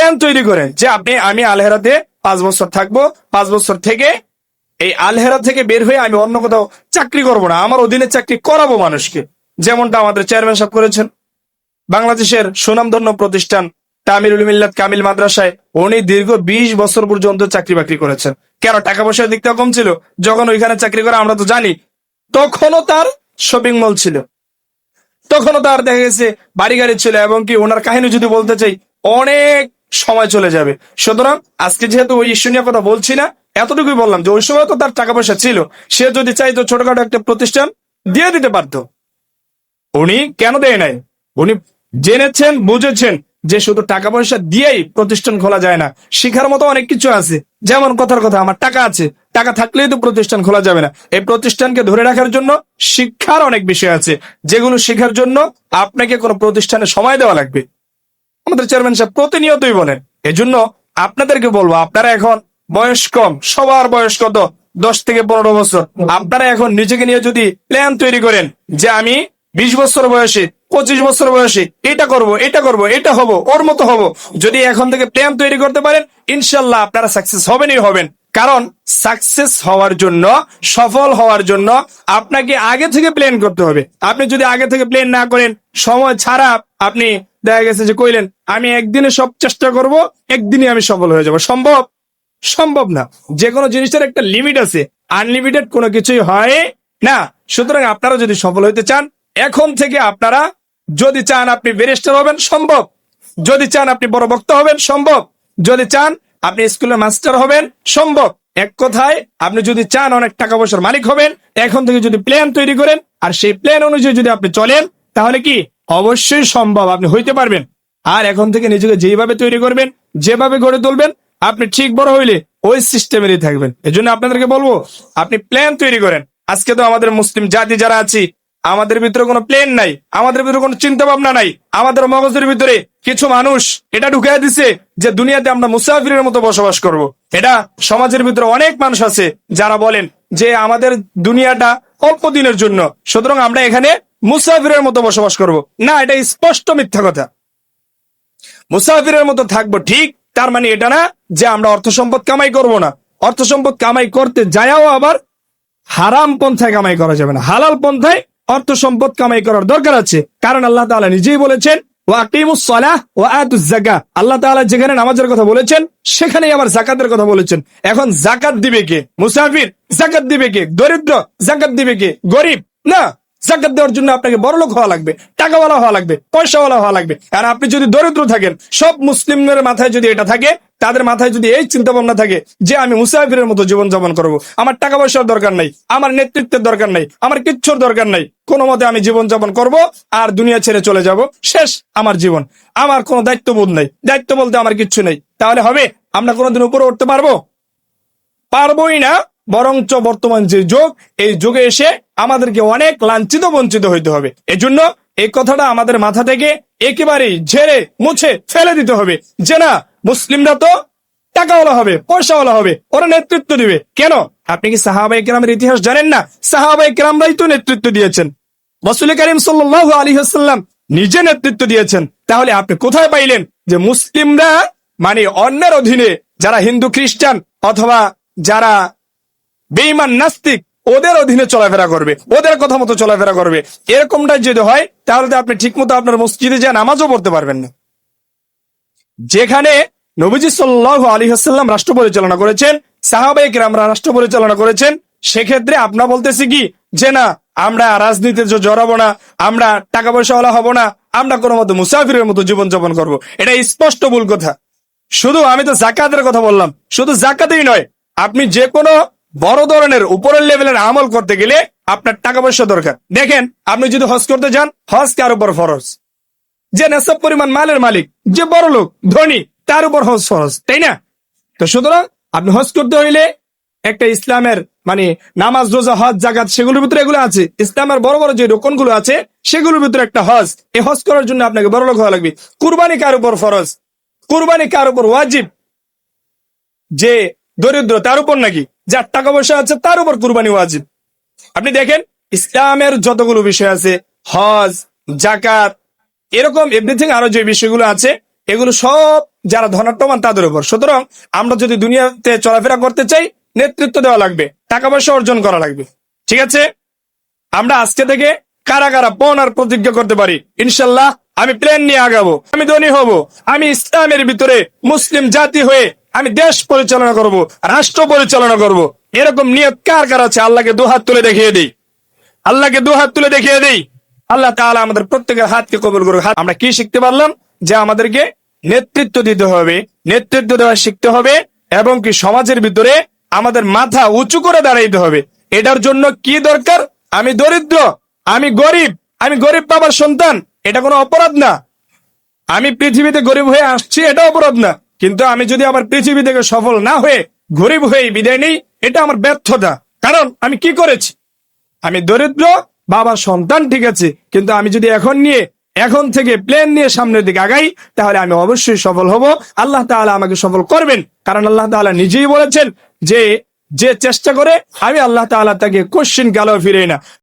Plan তৈরি করেন যে আমি আলহেরাতে 5 বছর থাকবো, 5 বছর থেকে এই আলহেরা থেকে বের হয়ে আমি অন্য কোথাও চাকরি করব না, আমার অধীনে চাকরি করাবো মানুষকে, যেমনটা আমাদের চেয়ারম্যান সাহেব করেছেন। বাংলাদেশের সুনামধন্য প্রতিষ্ঠান তামিরুল মিল্লাত কামিল মাদ্রাসায় উনি দীর্ঘ 20 বছর পর্যন্ত চাকরি বাকরি করেছেন। কেন? টাকা পয়সার দিকটা কম ছিল যখন ওইখানে চাকরি করে, আমরা তো জানি। তখনও তার শপিং মল ছিল, তখনও তার দেখা গেছে বাড়ি গাড়ি ছিল, এবং কি ওনার কাহিনী যদি বলতে চাই অনেক সময় চলে যাবে। সুতরাং আজকে যেহেতু ওই ইস্যু নিয়ে কথা বলছি না, এতটুকুই বললাম যে ওই সময় তো তার টাকা পয়সা ছিল, সে যদি চাইতো ছোটখাটো একটা প্রতিষ্ঠান দিয়ে দিতে পারতো। উনি কেন দেয় নাই? উনি জেনেছেন, বুঝেছেন যে শুধু টাকা পয়সা দিয়েই প্রতিষ্ঠান খোলা যায় না, শিখার মতো অনেক কিছু আছে। যেমন কথার কথা, আমার টাকা আছে, টাকা থাকলেই তো প্রতিষ্ঠান খোলা যাবে না। এই প্রতিষ্ঠানকে ধরে রাখার জন্য শিক্ষার অনেক বিষয় আছে, যেগুলো শেখার জন্য আপনাকে কোনো প্রতিষ্ঠানে সময় দেওয়া লাগবে। আমাদের চেয়ারম্যান সাহেব প্রতিনিয়তই বলেন। এজন্য আপনাদেরকে বলবো, আপনারা এখন বয়স কম, সবার বয়স কত? 10 থেকে 15 বছর। আপনারা এখন নিজেকে নিয়ে যদি প্ল্যান তৈরি করেন যে আমি 20 বছর বয়সে, 25 বছর বয়সে এটা করব, এটা করব, এটা হব, ওর মতো হব, যদি এখন থেকে প্ল্যান তৈরি করতে পারেন, ইনশাল্লাহ আপনারা সাকসেস হবেনই হবেন। কারণ সাকসেস হওয়ার জন্য, সফল হওয়ার জন্য আপনাকে আগে থেকে প্ল্যান করতে হবে। আপনি যদি আগে থেকে প্ল্যান না করেন, সময় ছাড়া আপনি দেখা গেছে যে কইলেন আমি একদিনে সব চেষ্টা করব, একদিনই আমি সফল হয়ে যাব, সম্ভব? সম্ভব না। যে কোনো জিনিসের একটা লিমিট আছে, আনলিমিটেড কোনো কিছুই হয় না। সুতরাং আপনারা যদি সফল হইতে চান, এখন থেকে আপনারা যদি চান আপনি ব্যারিস্টার হবেন, সম্ভব। যদি চান আপনি বড় বক্তা হবেন, সম্ভব। যদি চান আপনি স্কুলের মাস্টার হবেন, সম্ভব। এক কথায়, আপনি যদি চান অনেক টাকা পয়সার মালিক হবেন, এখন থেকে যদি প্ল্যান তৈরি করেন আর সেই প্ল্যান অনুযায়ী যদি আপনি চলেন, তাহলে কি অবশ্যই সম্ভব, আপনি হইতে পারবেন। আর এখন থেকে নিজেকে যেভাবে তৈরি করবেন, যেভাবে গড়ে তুলবেন, আপনি ঠিক বড় হইলে ওই সিস্টেমেরই থাকবেন। এজন্য আপনাদেরকে বলবো, আপনি প্ল্যান তৈরি করেন। আজকে তো আমাদের মুসলিম জাতি যারা আছি, আমাদের ভিতরে কোনো প্ল্যান নাই, আমাদের ভিতরে কোনো চিন্তা ভাবনা নাই। আমাদের মগজের ভিতরে কিছু মানুষ এটা ঢুকাই দিছে যে দুনিয়াতে আমরা মুসাফিরের মতো বসবাস করব। এটা সমাজের ভিতরে অনেক মানুষ আছে যারা বলেন যে আমাদের দুনিয়াটা অল্প দিনের জন্য, সুতরাং আমরা এখানে মুসাফিরের মতো বসবাস করব। না, এটা স্পষ্ট মিথ্যা কথা। মুসাফিরের মতো থাকবো ঠিক, তার মানে এটা না যে আমরা অর্থ সম্পদ কামাই করব না। অর্থ সম্পদ কামাই করতে যায়াও আবার হারাম পন্থায় কামাই করা যাবে না, হালাল পন্থায় অর্থ সম্পদ কামাই করার দরকার আছে। কারণ আল্লাহ তাআলা নিজেই বলেছেন ওয়াকিমুস সালাহ ওয়া আতুজ যাকাত। আল্লাহ তাআলা যেখানে নামাজের কথা বলেছেন, সেখানেই আবার যাকাতের কথা বলেছেন। এখন যাকাত দিবে কে? মুসাফির। যাকাত দিবে কে? দরিদ্র। যাকাত দিবে কে? গরিব। না, যাকাত দেওয়ার জন্য আপনাকে বড়লোক হওয়া লাগবে, টাকাওয়ালা হওয়া লাগবে, পয়সাওয়ালা হওয়া লাগবে। আর আপনি যদি দরিদ্র থাকেন, সব মুসলিমদের মাথায় যদি এটা থাকে, তাদের মাথায় যদি এই চিন্তা ভাবনা থাকে যে আমি মুসাফিরের মতো জীবন যাপন করব, আমার টাকা পয়সার দরকার নাই, আমার নেতৃত্বের দরকার নাই, আমার কিচ্ছুর দরকার নাই, কোনো মতে আমি জীবন যাপন করব আর দুনিয়া ছেড়ে চলে যাব, শেষ আমার জীবন, আমার কোনো দায়িত্ববোধ নাই, দায়িত্ব বলতে আমার কিচ্ছু নেই, তাহলে হবে? আমরা কোনোদিন উপরে উঠতে পারবো? পারবোই না। বরঞ্চ বর্তমান যে যুগ, এই যুগে এসে আমাদেরকে অনেক লাঞ্ছিত বঞ্চিত হইতে হবে। এজন্য এই কথাটা আমাদের মাথা থেকে একেবারেই ঝেড়ে মুছে ফেলে দিতে হবে যে না, মুসলিমরা তো টাকাওয়ালা হবে, পয়সাওয়ালা হবে, ওরা নেতৃত্ব দিবে। কেন? আপনি কি সাহাবায়ে কেরামের ইতিহাস জানেন না? সাহাবায়ে কেরামরাই তো নেতৃত্ব দিয়েছেন। রাসূল করিম সাল্লাল্লাহু আলাইহি ওয়াসাল্লাম নিজে নেতৃত্ব দিয়েছেন। তাহলে আপনি কোথায় পাইলেন যে মুসলিমরা মানে অন্যের অধীনে, যারা হিন্দু খ্রিস্টান অথবা যারা বেঈমান নাস্তিক, ওদের অধীনে চলাফেরা করবে, ওদের কথা মতো চলাফেরা করবে? এরকমটা যদি হয়, তাহলে তো আপনি ঠিক মতো আপনার মসজিদে যা নামাজও পড়তে পারবেন না। যেখানে নবীজি সাল্লাল্লাহু আলাইহি ওয়াসাল্লাম রাষ্ট্র পরিচালনা করেছেন, সাহাবায়ে কেরামরা রাষ্ট্র পরিচালনা করেছেন, সেক্ষেত্রে আমরা বলতেছি কি যে না, আমরা রাজনীতিতে জড়াবো না, আমরা টাকা পয়সাওয়ালা হব না, আমরা কোনো মতো মুসাফিরের মতো জীবনযাপন করব। এটা স্পষ্ট ভুল কথা। শুধু আমি তো যাকাতের কথা বললাম, শুধু যাকাতেই নয়, আপনি যে কোনো বড় ধরনের উপরের লেভেলের আমল করতে গেলে আপনার টাকা পয়সা দরকার। দেখেন, আপনি যদি হজ করতে যান, হজ কার উপর ফরজ? যে নেশাব পরিমাণ মালের মালিক, যে বড় লোক, ধনী, তার উপর হজ ফরজ, তাই না? তো সুতরাং আপনি হজ করতে হইলে একটা ইসলামের মানে নামাজ, রোজা, হজ, যাকাত, সেগুলোর ভিতরে এগুলো আছে। ইসলামের বড় বড় যে রোকনগুলো আছে, সেগুলোর ভিতরে একটা হজ। এই হজ করার জন্য আপনাকে বড় লোক হওয়া লাগবে। কুরবানি কার উপর ফরজ? কুরবানি কার উপর ওয়াজিব? যে দরিদ্র তার উপর নাকি? যার টাকা পয়সা আছে তার উপর কুরবানি ওয়াজিব। আপনি দেখেন, ইসলামের যতগুলো বিষয় আছে, হজ, যাকাত, এরকম এভরিথিং, আরো যে বিষয়গুলো আছে, এগুলো সব যারা ধনাঢ্যবান তাদের উপর। সুতরাং আমরা যদি দুনিয়াতে চলাফেরা করতে চাই, নেতৃত্ব দেওয়া লাগবে, টাকা পয়সা অর্জন করা লাগবে। ঠিক আছে, আমরা আজকে থেকে কারা কারা পণ আর প্রতিজ্ঞা করতে পারি, ইনশাল্লাহ আমি প্ল্যান নিয়ে আগাবো, আমি ধনী হব, আমি ইসলামের ভিতরে মুসলিম জাতি হয়ে আমি দেশ পরিচালনা করব, রাষ্ট্র পরিচালনা করব। এরকম নিয়ত কার কার আছে? আল্লাহকে দুহাত তুলে দেখিয়ে দিই, আল্লাহকে দুহাত তুলে দেখিয়ে দিই। আল্লাহ তাআলা আমাদের প্রত্যেকের হাতকে কবুল করুক। আমরা কি শিখতে পারলাম? যে আমাদেরকে নেতৃত্ব দিতে হবে, নেতৃত্ব দেওয়া শিখতে হবে, এবং কি সমাজের ভিতরে আমাদের মাথা উঁচু করে দাঁড়াইতে হবে। এটার জন্য কি দরকার? আমি দরিদ্র, আমি গরিব বাবার সন্তান, এটা কোনো অপরাধ না। আমি পৃথিবীতে গরিব হয়ে আসছি, এটা অপরাধ না। কিন্তু আমি যদি আবার পৃথিবী থেকে সফল না হয়ে গরিব হয়ে বিদায় নেই, এটা আমার ব্যর্থতা। কারণ আমি কি করেছি? আমি দরিদ্র বাবার সন্তান, ঠিক আছে, কিন্তু আমি যদি এখন থেকে প্ল্যান নিয়ে সামনের দিকে আগাই, তাহলে আমি অবশ্যই সফল হব। আল্লাহ তাআলা আমাকে সফল করবেন, কারণ আল্লাহ তাআলা নিজেই বলেছেন যে যে চেষ্টা করে আমি আল্লাহ তাআলা তাকে কোশ্চিন কালেও ফিরে না।